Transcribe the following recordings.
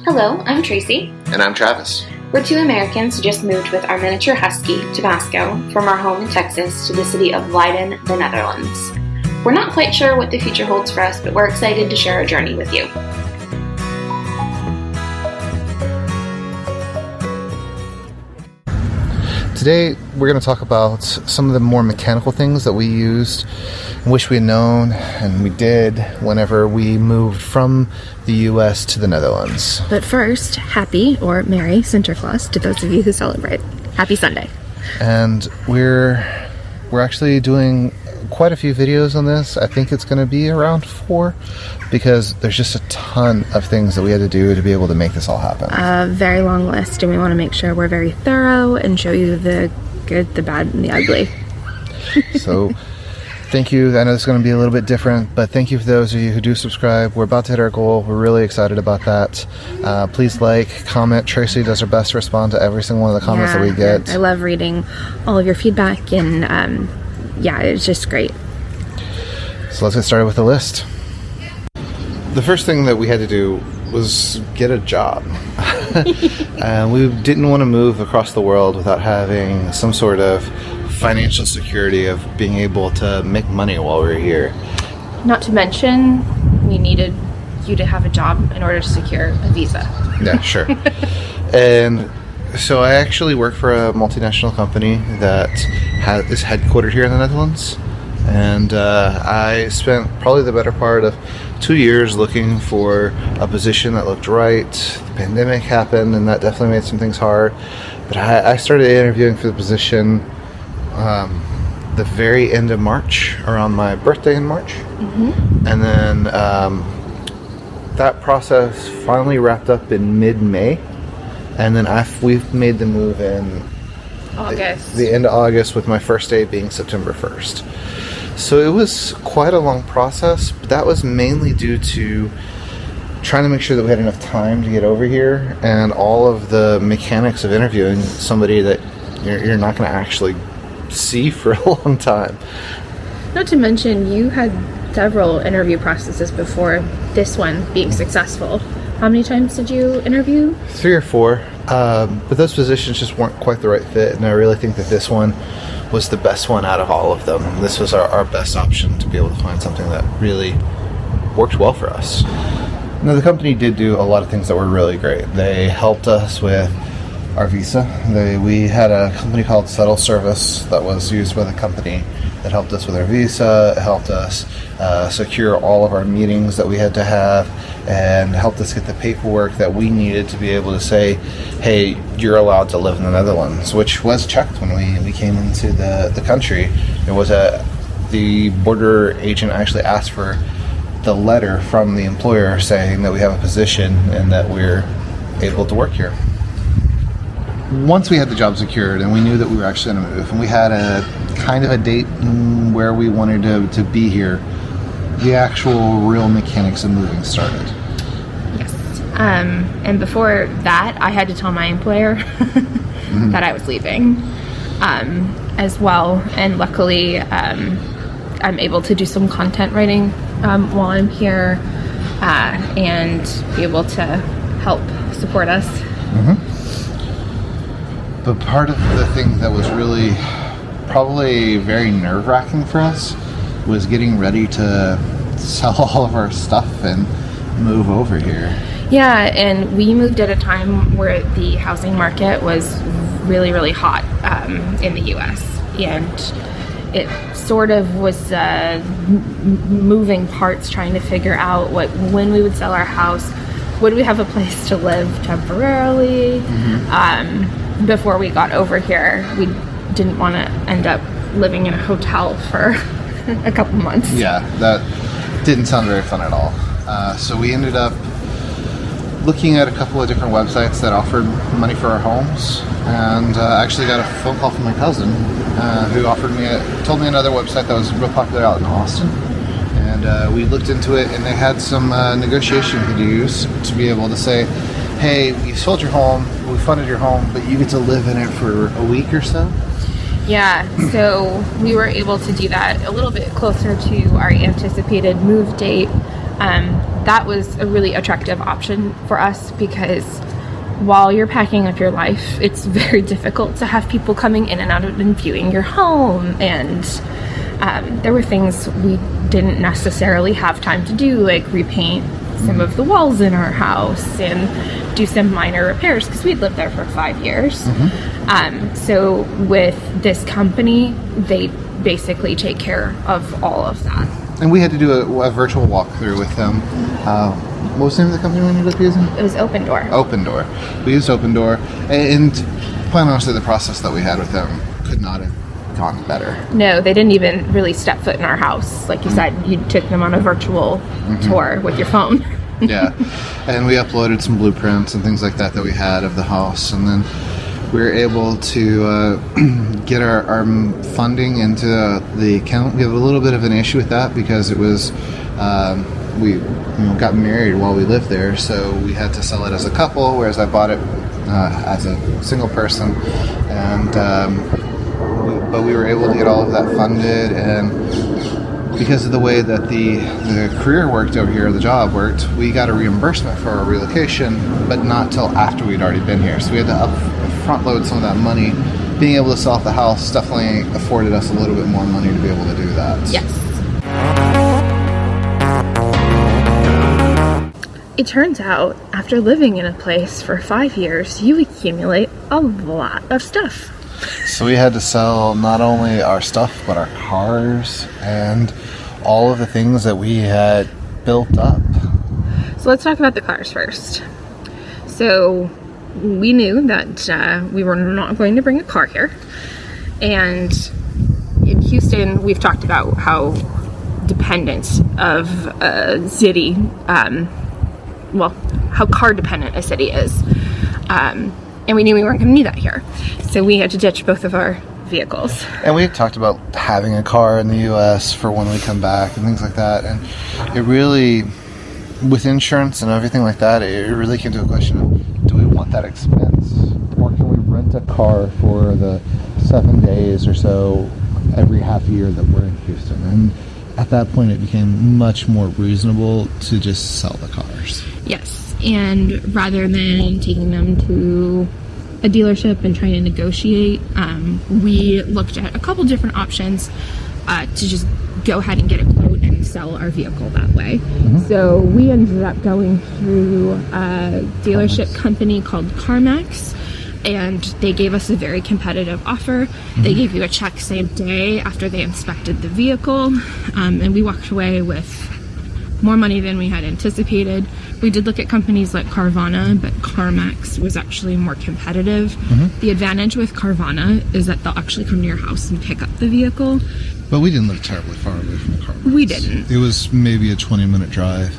Hello, I'm Tracey. And I'm Travis. We're two Americans who just moved with our Minature Husky, Tabasco, from our home in Texas to the city of Leiden, the Netherlands. We're not quite sure what the future holds for us, but we're excited to share our journey with you. Today, we're going to talk about some of the more mechanical things that we used and wish we had known, and we did whenever we moved from the U.S. to the Netherlands. But first, happy or Merry Sinterklaas to those of you who celebrate. Happy Sunday. And we're actually doing quite a few videos on this. I think it's going to be around 4 because there's just a ton of things that we had to do to be able to make this all happen. A very long list, and we want to make sure we're very thorough and show you the good, the bad, and the ugly. So thank you. I know it's going to be a little bit different, but thank you for those of you who do subscribe. We're about to hit our goal. We're really excited about that. Please like, comment. Tracy does her best to respond to every single one of the comments that we get. I love reading all of your feedback, and it's just great. So let's get started with the list. The first thing that we had to do was get a job. We didn't want to move across the world without having some sort of financial security of being able to make money while we were here. Not to mention, we needed you to have a job in order to secure a visa. Yeah, sure. And so I actually work for a multinational company that is headquartered here in the Netherlands. And I spent probably the better part of 2 years looking for a position that looked right. The pandemic happened, and that definitely made some things hard. But I started interviewing for the position the very end of March, around my birthday in March. Mm-hmm. And then that process finally wrapped up in mid-May. And then we've made the move in August. The end of August, with my first day being September 1st. So it was quite a long process, but that was mainly due to trying to make sure that we had enough time to get over here, and all of the mechanics of interviewing somebody that you're not going to actually see for a long time. Not to mention, you had several interview processes before this one being successful. How many times did you interview? 3 or 4, but those positions just weren't quite the right fit, and I really think that this one was the best one out of all of them. This was our best option to be able to find something that really worked well for us. Now, the company did do a lot of things that were really great. They helped us with our visa. We had a company called Settle Service that was used by the company that helped us with our visa. It helped us secure all of our meetings that we had to have, and helped us get the paperwork that we needed to be able to say, hey, you're allowed to live in the Netherlands, which was checked when we came into the country. It was the border agent actually asked for the letter from the employer saying that we have a position and that we're able to work here. Once we had the job secured and we knew that we were actually going to move, and we had a kind of a date where we wanted to be here, the actual real mechanics of moving started. Yes. And before that, I had to tell my employer that I was leaving as well. And luckily, I'm able to do some content writing while I'm here and be able to help support us. Mm-hmm. But part of the thing that was really probably very nerve-wracking for us was getting ready to sell all of our stuff and move over here. Yeah, and we moved at a time where the housing market was really, really hot in the U.S. And it sort of was moving parts, trying to figure out when we would sell our house, would we have a place to live temporarily? Mm-hmm. Before we got over here, we didn't want to end up living in a hotel for a couple months. Yeah, that didn't sound very fun at all. So we ended up looking at a couple of different websites that offered money for our homes, and actually got a phone call from my cousin who told me another website that was real popular out in Austin. And we looked into it, and they had some negotiation we could use to be able to say, hey, we sold your home, we funded your home, but you get to live in it for a week or so. Yeah, so we were able to do that a little bit closer to our anticipated move date. That was a really attractive option for us because while you're packing up your life, it's very difficult to have people coming in and out and viewing your home. And there were things we didn't necessarily have time to do, like repaint some of the walls in our house and do some minor repairs because we'd lived there for 5 years. So with this company, they basically take care of all of that. And we had to do a virtual walkthrough with them. What was the name of the company we ended up using? It was Open Door. Open Door. We used Open Door, and quite honestly, the process that we had with them could not have gone better. No, they didn't even really step foot in our house. Like you said, you took them on a virtual tour with your phone. Yeah, and we uploaded some blueprints and things like that we had of the house, and then we were able to get our funding into the account. We have a little bit of an issue with that because it was we got married while we lived there, so we had to sell it as a couple, whereas I bought it as a single person, and but we were able to get all of that funded. And because of the way that the career worked over here, the job worked, we got a reimbursement for our relocation, but not till after we'd already been here. So we had to front load some of that money. Being able to sell off the house definitely afforded us a little bit more money to be able to do that. Yes. It turns out, after living in a place for 5 years, you accumulate a lot of stuff. So we had to sell not only our stuff, but our cars and all of the things that we had built up. So let's talk about the cars first. So we knew that we were not going to bring a car here. And in Houston, we've talked about how dependent of a city, how car dependent a city is. And we knew we weren't going to need that here. So we had to ditch both of our vehicles. And we had talked about having a car in the U.S. for when we come back and things like that. And it really, with insurance and everything like that, it really came to a question of, do we want that expense? Or can we rent a car for the 7 days or so every half year that we're in Houston? And at that point, it became much more reasonable to just sell the cars. Yes. And rather than taking them to a dealership and trying to negotiate, we looked at a couple different options to just go ahead and get a quote and sell our vehicle that way. So we ended up going through a dealership company called CarMax, and they gave us a very competitive offer. They gave you a check same day after they inspected the vehicle, and we walked away with more money than we had anticipated. We did look at companies like Carvana, but CarMax was actually more competitive. The advantage with Carvana is that they'll actually come to your house and pick up the vehicle. But we didn't live terribly far away from CarMax. We didn't. It was maybe a 20-minute drive.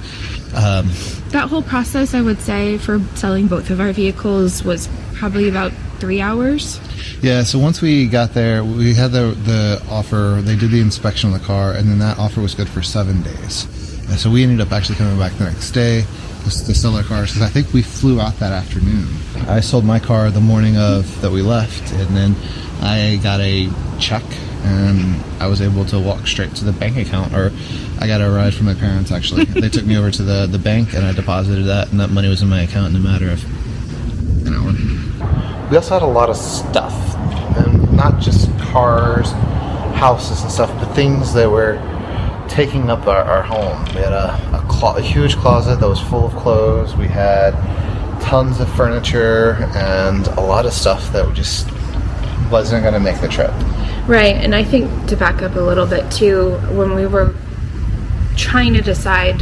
That whole process, I would say, for selling both of our vehicles was probably about 3 hours. Yeah, so once we got there, we had the offer. They did the inspection of the car, and then that offer was good for 7 days. And so we ended up actually coming back the next day to sell our cars, because I think we flew out that afternoon. I sold my car the morning of that we left, and then I got a check, and I was able to walk straight to the bank account, or I got a ride from my parents, actually. They took me over to the bank, and I deposited that, and that money was in my account in a matter of an hour. We also had a lot of stuff, and not just cars, houses and stuff, but things that were taking up our home. We had a huge closet that was full of clothes. We had tons of furniture and a lot of stuff that just wasn't going to make the trip. Right, and I think to back up a little bit too, when we were trying to decide,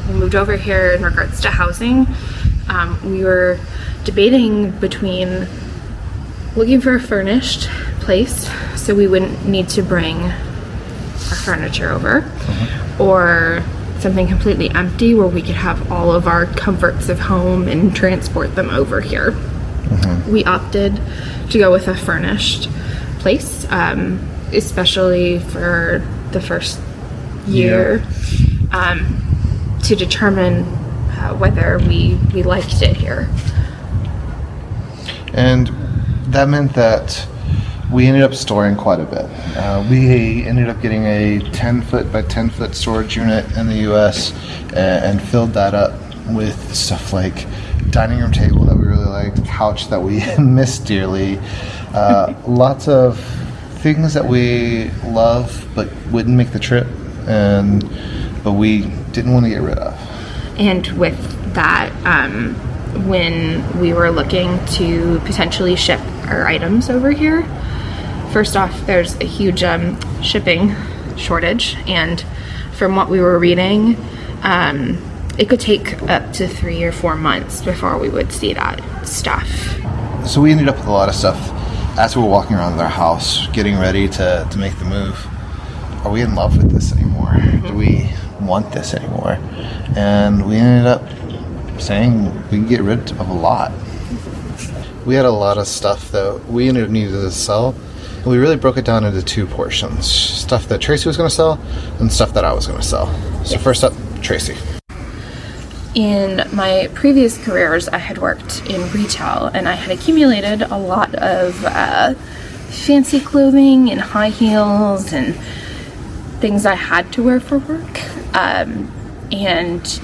we moved over here in regards to housing, we were debating between looking for a furnished place so we wouldn't need to bring our furniture over, or something completely empty where we could have all of our comforts of home and transport them over here. We opted to go with a furnished place, especially for the first year, to determine whether we liked it here. And that meant that We ended up storing quite a bit. We ended up getting a 10 foot by 10 foot storage unit in the US and filled that up with stuff like dining room table that we really liked, couch that we missed dearly, lots of things that we love but wouldn't make the trip, but we didn't want to get rid of. And with that, when we were looking to potentially ship our items over here, first off, there's a huge shipping shortage, and from what we were reading, it could take up to 3 or 4 months before we would see that stuff. So we ended up with a lot of stuff as we were walking around our house, getting ready to make the move. Are we in love with this anymore? Do we want this anymore? And we ended up saying we can get rid of a lot. We had a lot of stuff that we ended up needing to sell. And we really broke it down into 2 portions. Stuff that Tracy was going to sell and stuff that I was going to sell. So First up, Tracy. In my previous careers, I had worked in retail, and I had accumulated a lot of fancy clothing and high heels and things I had to wear for work. And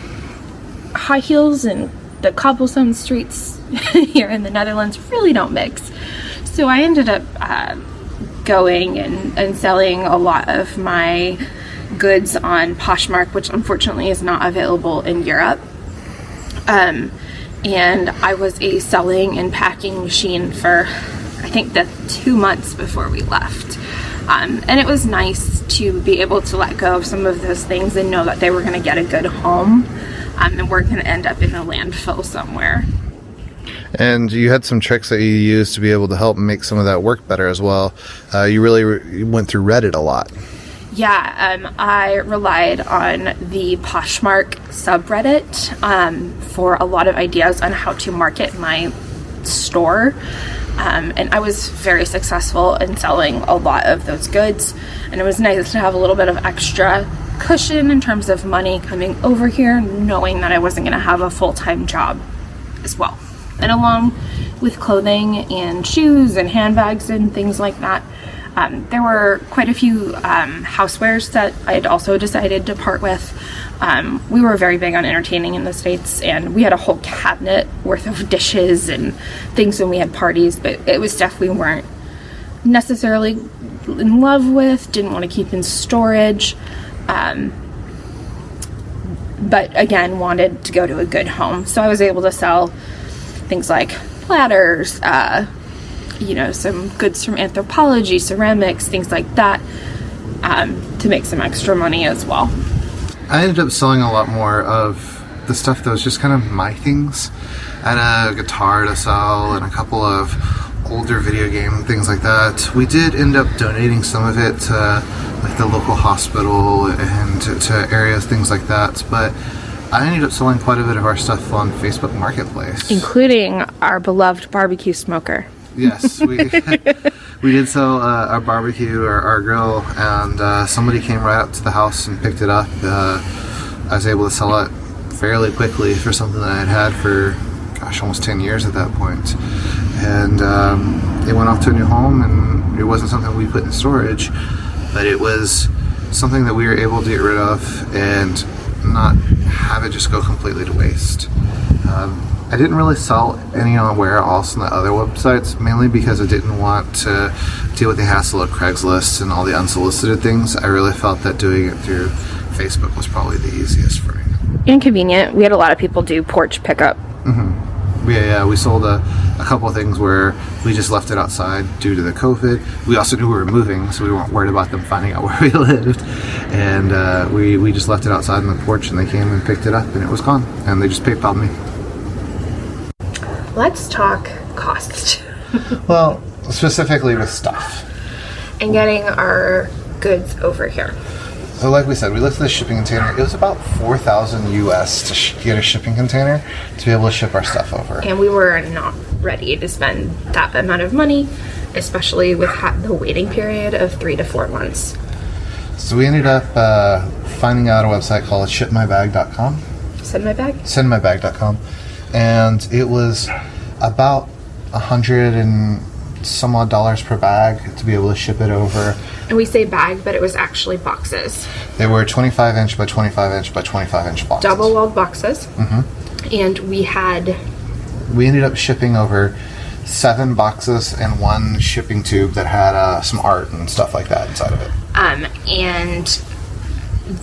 high heels and the cobblestone streets here in the Netherlands really don't mix. So I ended up going and selling a lot of my goods on Poshmark, which unfortunately is not available in Europe. And I was a selling and packing machine for, I think, the 2 months before we left. And it was nice to be able to let go of some of those things and know that they were going to get a good home, and we're going to end up in a landfill somewhere. And you had some tricks that you used to be able to help make some of that work better as well. You really went through Reddit a lot. Yeah, I relied on the Poshmark subreddit for a lot of ideas on how to market my store. And I was very successful in selling a lot of those goods. And it was nice to have a little bit of extra cushion in terms of money coming over here, knowing that I wasn't going to have a full-time job as well. And along with clothing and shoes and handbags and things like that, there were quite a few housewares that I had also decided to part with. We were very big on entertaining in the States, and we had a whole cabinet worth of dishes and things when we had parties, but it was stuff we weren't necessarily in love with, didn't want to keep in storage, but again, wanted to go to a good home. So I was able to sell things like platters, some goods from anthropology, ceramics, things like that, to make some extra money as well. I ended up selling a lot more of the stuff that was just kind of my things. I had a guitar to sell and a couple of older video game things like that. We did end up donating some of it to like the local hospital and to areas, things like that. But I ended up selling quite a bit of our stuff on Facebook Marketplace, including our beloved barbecue smoker. Yes, we did sell our barbecue, our grill, and somebody came right up to the house and picked it up. I was able to sell it fairly quickly for something that I had had for, almost 10 years at that point. And it went off to a new home, and it wasn't something we put in storage, but it was something that we were able to get rid of and not have it just go completely to waste. I didn't really sell any on where else on the other websites, mainly because I didn't want to deal with the hassle of Craigslist and all the unsolicited things. I really felt that doing it through Facebook was probably the easiest for me. Inconvenient. We had a lot of people do porch pickup. Mm-hmm. Yeah, we sold a couple of things where we just left it outside due to the COVID. We also knew we were moving, so we weren't worried about them finding out where we lived. And we just left it outside on the porch, and they came and picked it up, and it was gone. And they just PayPal'd me. Let's talk cost. Well, specifically with stuff. And getting our goods over here. So like we said, we looked at the shipping container. It was about $4,000 US to get a shipping container to be able to ship our stuff over. And we were not ready to spend that amount of money, especially with the waiting period of 3 to 4 months. So we ended up finding out a website called shipmybag.com. Sendmybag.com. And it was about $150 some odd dollars per bag to be able to ship it over. And we say bag, but it was actually boxes. They were 25 inch by 25 inch by 25 inch boxes. Double-walled boxes. And we ended up shipping over 7 boxes and 1 shipping tube that had some art and stuff like that inside of it. And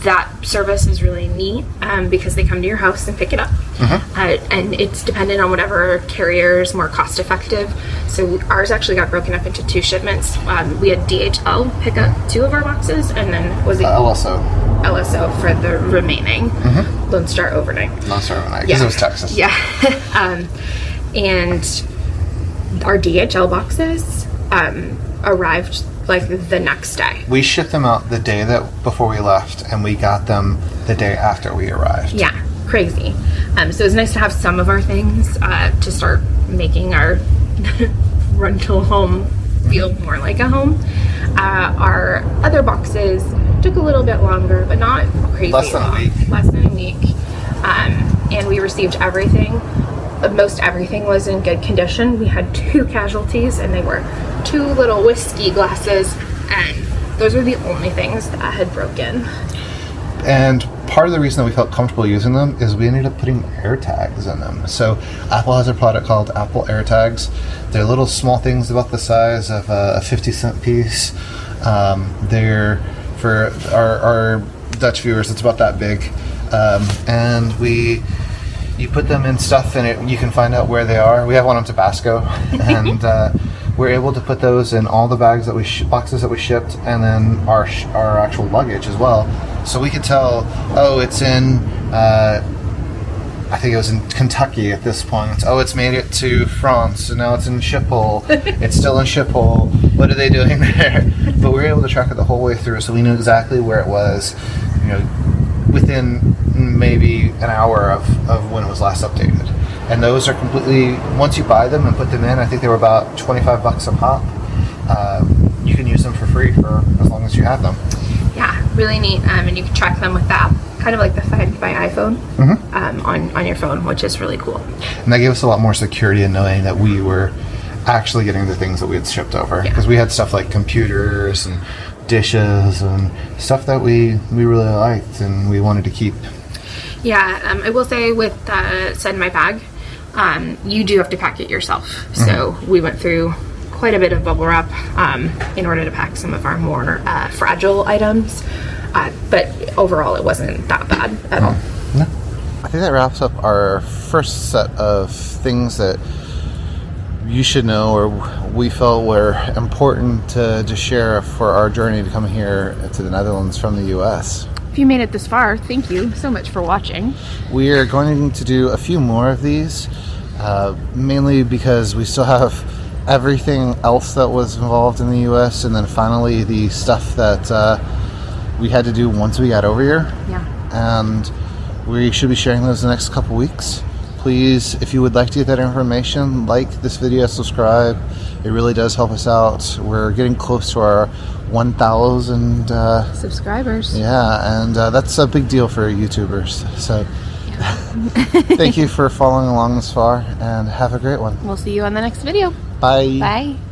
that service is really neat because they come to your house and pick it up. And it's dependent on whatever carrier is more cost effective. So ours actually got broken up into 2 shipments. We had DHL pick up 2 of our boxes, and then was it LSO for the remaining. Lone Star overnight. Because it was Texas. Yeah. And our DHL boxes arrived like the next day. We shipped them out the day before we left, and we got them the day after we arrived. Yeah, crazy. So it was nice to have some of our things to start making our rental home feel more like a home. Our other boxes took a little bit longer, but not crazy. Less than a week. And we received everything. Most everything was in good condition. We had 2 casualties, and they were 2 little whiskey glasses, and those were the only things that had broken. And part of the reason that we felt comfortable using them is we ended up putting airtags in them. So Apple has a product called Apple AirTags. They're little small things about the size of a 50-cent piece. They're, for our Dutch viewers, it's about that big. And you put them in stuff, and you can find out where they are. We have one on Tabasco, and we're able to put those in all the bags that boxes that we shipped, and then our actual luggage as well. So we could tell, it's in, I think it was in Kentucky at this point. It's made it to France, and now it's in Schiphol. It's still in Schiphol. What are they doing there? But we were able to track it the whole way through, so we knew exactly where it was, within maybe an hour of when it was last updated. And those are completely, once you buy them and put them in, I think they were about $25 a pop. You can use them for free for as long as you have them. Yeah, really neat. And you can track them with the app, kind of like the Find My iPhone on your phone, which is really cool. And that gave us a lot more security in knowing that we were actually getting the things that we had shipped over. Because we had stuff like computers and dishes and stuff that we really liked and we wanted to keep. Yeah, I will say with Send My Bag, you do have to pack it yourself. So we went through quite a bit of bubble wrap in order to pack some of our more fragile items. But overall, it wasn't that bad at all. No. I think that wraps up our first set of things that you should know, or we felt were important to share for our journey to come here to the Netherlands from the US. If you made it this far, thank you so much for watching. We are going to do a few more of these, mainly because we still have everything else that was involved in the US, and then finally the stuff that we had to do once we got over here. Yeah. And we should be sharing those the next couple weeks. Please, if you would like to get that information, like this video, subscribe. It really does help us out. We're getting close to our 1,000 subscribers. Yeah, and that's a big deal for YouTubers. So thank you for following along this far, and have a great one. We'll see you on the next video. Bye. Bye.